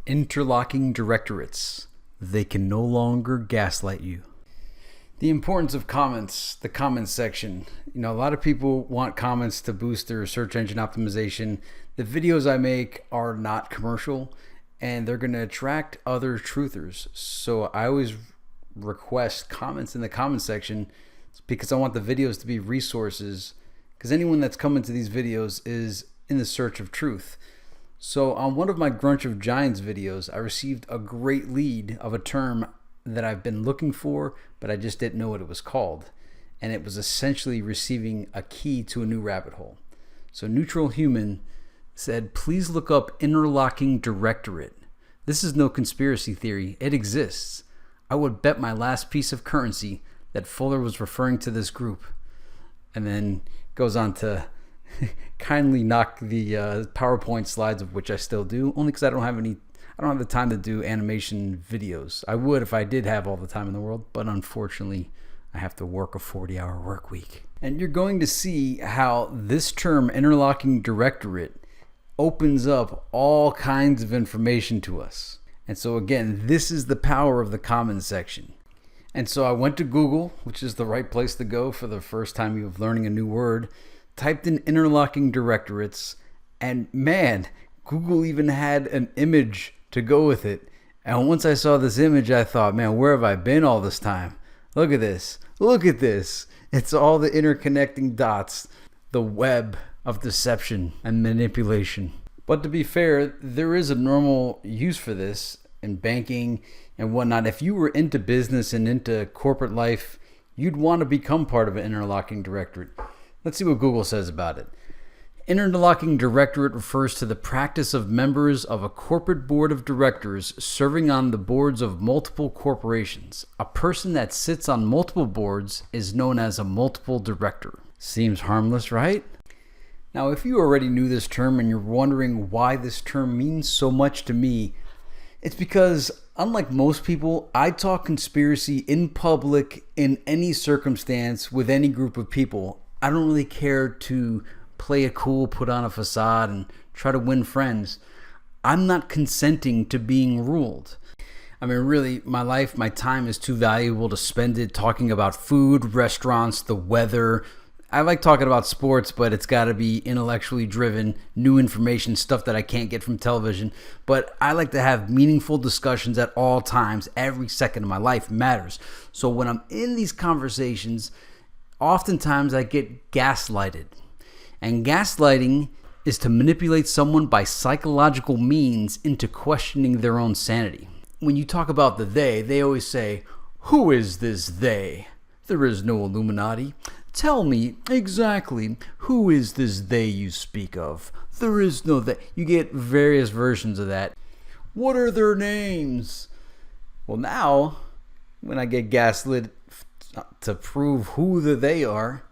Interlocking Directorates. They can no longer gaslight you. The importance of comments, the comments section. A lot of people want comments to boost their search engine optimization. The videos I make are not commercial and they're going to attract other truthers. So I always request comments in the comment section because I want the videos to be resources, because anyone that's coming to these videos is in the search of truth. So on one of my Grunch of Giants videos, I received a great lead of a term that I've been looking for, but I just didn't know what it was called. And it was essentially receiving a key to a new rabbit hole. So Neutral Human said, please look up Interlocking Directorate. This is no conspiracy theory. It exists. I would bet my last piece of currency that Fuller was referring to this group. And then goes on to kindly knock the PowerPoint slides, of which I still do, only because I don't have the time to do animation videos. I would if I did have all the time in the world, but unfortunately I have to work a 40-hour work week. And you're going to see how this term, Interlocking Directorate, opens up all kinds of information to us. And so again, this is the power of the comments section. And so I went to Google, which is the right place to go for the first time you're learning a new word, typed in Interlocking Directorates, and man, Google even had an image to go with it. And once I saw this image, I thought, man, where have I been all this time? Look at this. Look at this. It's all the interconnecting dots, the web of deception and manipulation. But to be fair, there is a normal use for this in banking and whatnot. If you were into business and into corporate life, you'd want to become part of an interlocking directorate. Let's see what Google says about it. Interlocking Directorate refers to the practice of members of a corporate board of directors serving on the boards of multiple corporations. A person that sits on multiple boards is known as a multiple director. Seems harmless, right? Now, if you already knew this term and you're wondering why this term means so much to me, it's because, unlike most people, I talk conspiracy in public in any circumstance with any group of people. I don't really care to play it cool, put on a facade, and try to win friends. I'm not consenting to being ruled. I mean, really, my life, my time is too valuable to spend it talking about food, restaurants, the weather. I like talking about sports, but it's got to be intellectually driven, new information, stuff that I can't get from television. But I like to have meaningful discussions at all times. Every second of my life matters. So when I'm in these conversations, oftentimes I get gaslighted. And gaslighting is to manipulate someone by psychological means into questioning their own sanity. When you talk about the they always say, who is this they? There is no Illuminati. Tell me exactly, who is this they you speak of? There is no they. You get various versions of that. What are their names? Well, now, when I get gaslit to prove who the they are,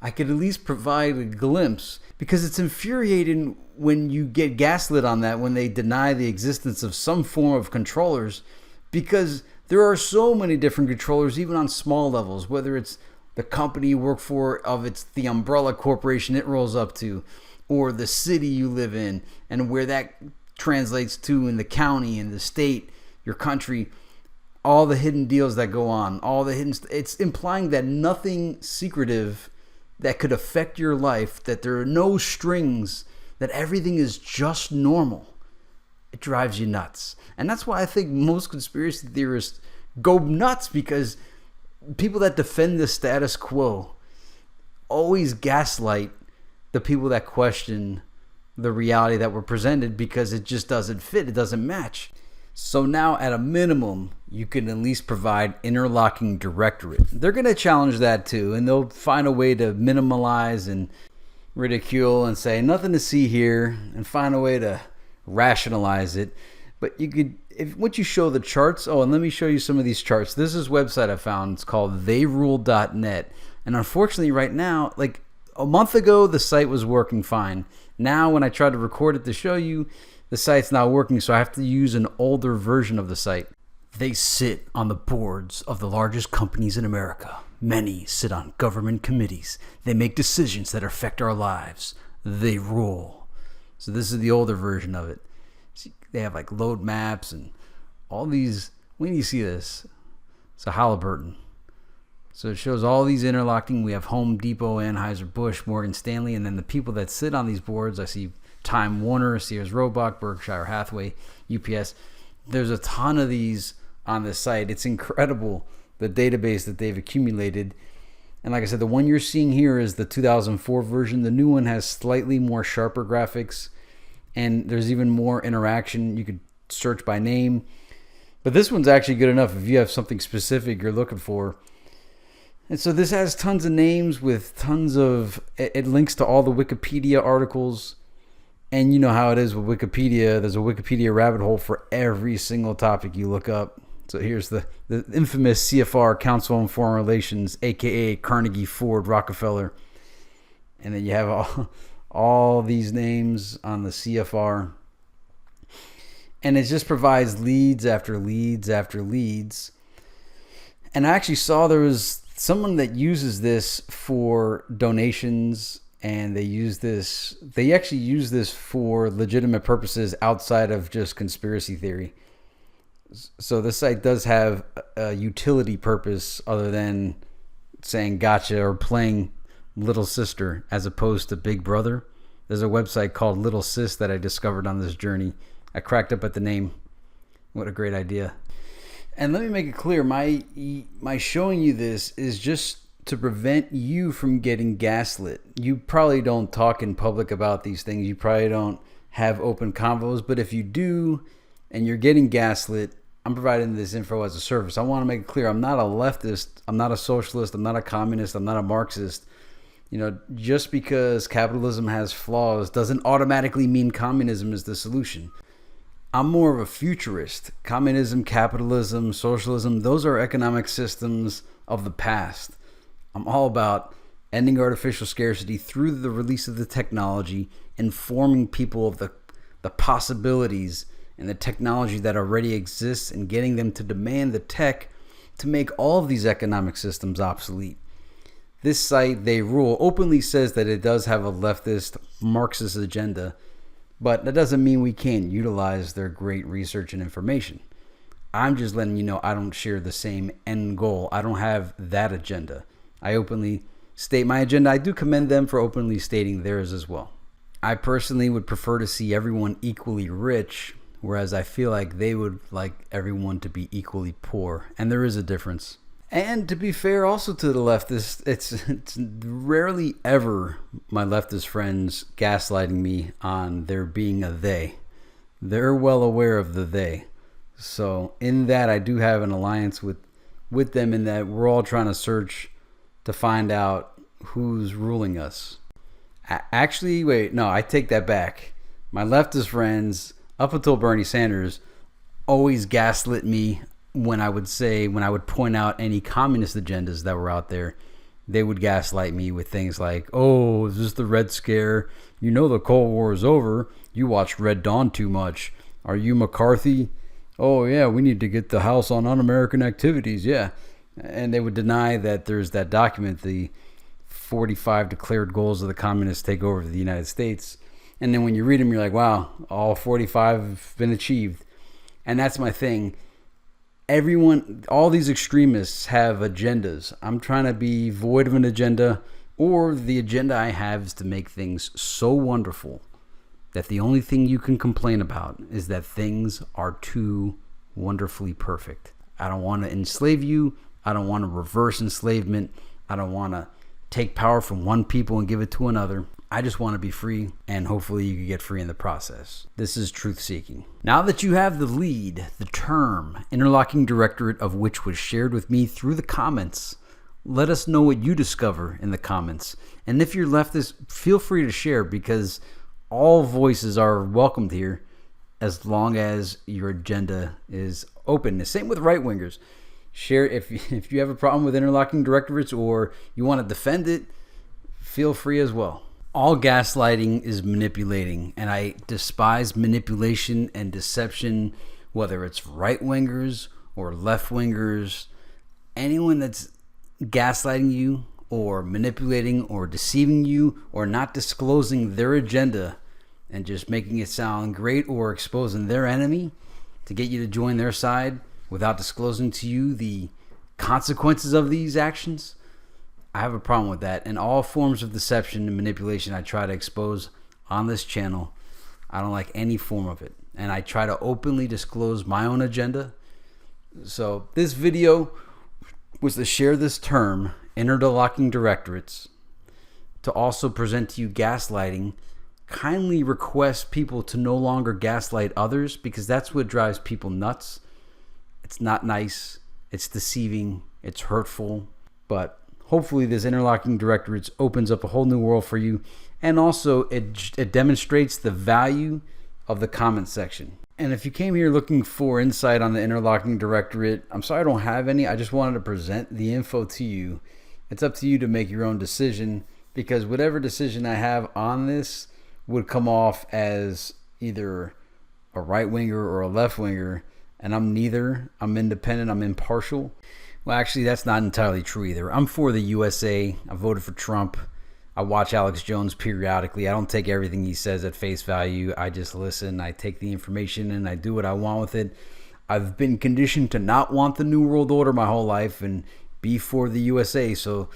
I could at least provide a glimpse, because it's infuriating when you get gaslit on that, when they deny the existence of some form of controllers, because there are so many different controllers, even on small levels, whether it's the company you work for, it's the umbrella corporation it rolls up to, or the city you live in, and where that translates to in the county, in the state, your country, all the hidden deals that go on, all the hidden, it's implying that nothing secretive that could affect your life, that there are no strings, that everything is just normal. It drives you nuts. And that's why I think most conspiracy theorists go nuts, because people that defend the status quo always gaslight the people that question the reality that we're presented, because it just doesn't fit, it doesn't match. So now, at a minimum, you can at least provide interlocking directorate. They're going to challenge that too, and they'll find a way to minimalize and ridicule and say nothing to see here, and find a way to rationalize it. But you could, once you show the charts, and let me show you some of these charts. This is a website I found. It's called theyrule.net. And unfortunately right now, like a month ago, the site was working fine. Now when I tried to record it to show you, the site's not working, so I have to use an older version of the site. They sit on the boards of the largest companies in America. Many sit on government committees. They make decisions that affect our lives. They rule. So this is the older version of it. See, they have like load maps and all these. When do you see this? It's a Halliburton. So it shows all these interlocking. We have Home Depot, Anheuser-Busch, Morgan Stanley, and then the people that sit on these boards. I see Time Warner, Sears Roebuck, Berkshire Hathaway, UPS. There's a ton of these on this site. It's incredible, the database that they've accumulated. And like I said, the one you're seeing here is the 2004 version. The new one has slightly more sharper graphics, and there's even more interaction. You could search by name. But this one's actually good enough if you have something specific you're looking for. And so this has tons of names with tons of, it links to all the Wikipedia articles. And you know how it is with Wikipedia. There's a Wikipedia rabbit hole for every single topic you look up. So here's the infamous CFR, Council on Foreign Relations, aka Carnegie, Ford, Rockefeller. And then you have all these names on the CFR. And it just provides leads after leads after leads. And I actually saw there was someone that uses this for donations, and they actually use this for legitimate purposes outside of just conspiracy theory. So this site does have a utility purpose other than saying gotcha or playing Little Sister as opposed to Big Brother. There's a website called Little Sis that I discovered on this journey. I cracked up at the name. What a great idea. And let me make it clear, my showing you this is just to prevent you from getting gaslit. You probably don't talk in public about these things. You probably don't have open convos. But if you do and you're getting gaslit, I'm providing this info as a service. I want to make it clear, I'm not a leftist. I'm not a socialist. I'm not a communist. I'm not a Marxist. You know, just because capitalism has flaws doesn't automatically mean communism is the solution. I'm more of a futurist. Communism, capitalism, socialism, those are economic systems of the past. I'm all about ending artificial scarcity through the release of the technology, informing people of the possibilities and the technology that already exists, and getting them to demand the tech to make all of these economic systems obsolete. This site, They Rule, openly says that it does have a leftist Marxist agenda, but that doesn't mean we can't utilize their great research and information. I'm just letting you know I don't share the same end goal. I don't have that agenda. I openly state my agenda. I do commend them for openly stating theirs as well. I personally would prefer to see everyone equally rich, whereas I feel like they would like everyone to be equally poor. And there is a difference. And to be fair also to the leftists, it's rarely ever my leftist friends gaslighting me on there being a they. They're well aware of the they. So in that, I do have an alliance with them, in that we're all trying to search to find out who's ruling us. Actually, wait, no, I take that back. My leftist friends, up until Bernie Sanders, always gaslit me when I would point out any communist agendas that were out there. They would gaslight me with things like, oh, is this the Red Scare? You know the Cold War is over. You watched Red Dawn too much. Are you McCarthy? Oh, yeah, we need to get the House on Un-American Activities, yeah. And they would deny that there's that document, the 45 declared goals of the communist takeover of the United States. And then when you read them, you're like, wow, all 45 have been achieved. And that's my thing. Everyone, all these extremists have agendas. I'm trying to be void of an agenda, or the agenda I have is to make things so wonderful that the only thing you can complain about is that things are too wonderfully perfect. I don't want to enslave you. I don't want to reverse enslavement. I don't want to take power from one people and give it to another. I just want to be free, and hopefully you can get free in the process. This is truth seeking. Now that you have the lead, the term, Interlocking Directorate, of which was shared with me through the comments, let us know what you discover in the comments. And if you're leftist, feel free to share, because all voices are welcomed here as long as your agenda is open. The same with right-wingers. Share if you have a problem with interlocking directorates or you want to defend it, feel free as well. All gaslighting is manipulating, and I despise manipulation and deception, whether it's right-wingers or left-wingers. Anyone that's gaslighting you or manipulating or deceiving you or not disclosing their agenda and just making it sound great or exposing their enemy to get you to join their side without disclosing to you the consequences of these actions, I have a problem with that. And all forms of deception and manipulation I try to expose on this channel, I don't like any form of it. And I try to openly disclose my own agenda. So this video was to share this term, interlocking directorates, to also present to you gaslighting. Kindly request people to no longer gaslight others, because that's what drives people nuts. It's not nice, it's deceiving, it's hurtful, but hopefully this interlocking directorates opens up a whole new world for you, and also it demonstrates the value of the comment section. And if you came here looking for insight on the interlocking directorate, I'm sorry I don't have any. I just wanted to present the info to you. It's up to you to make your own decision, because whatever decision I have on this would come off as either a right-winger or a left-winger, and I'm neither. I'm independent, I'm impartial. Well, actually, that's not entirely true either. I'm for the USA. I voted for Trump. I watch Alex Jones periodically. I don't take everything he says at face value. I just listen. I take the information and I do what I want with it. I've been conditioned to not want the New World Order my whole life and be for the USA. So,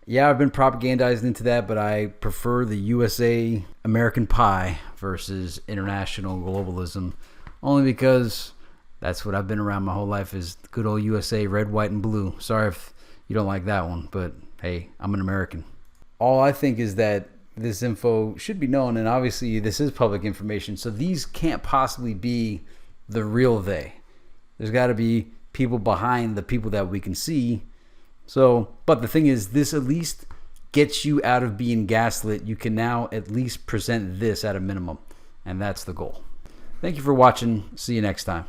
yeah, I've been propagandized into that, but I prefer the USA American pie versus international globalism, only because that's what I've been around my whole life, is good old USA, red, white, and blue. Sorry if you don't like that one, but hey, I'm an American. All I think is that this info should be known, and obviously this is public information, so these can't possibly be the real they. There's got to be people behind the people that we can see. So, but the thing is, this at least gets you out of being gaslit. You can now at least present this at a minimum, and that's the goal. Thank you for watching. See you next time.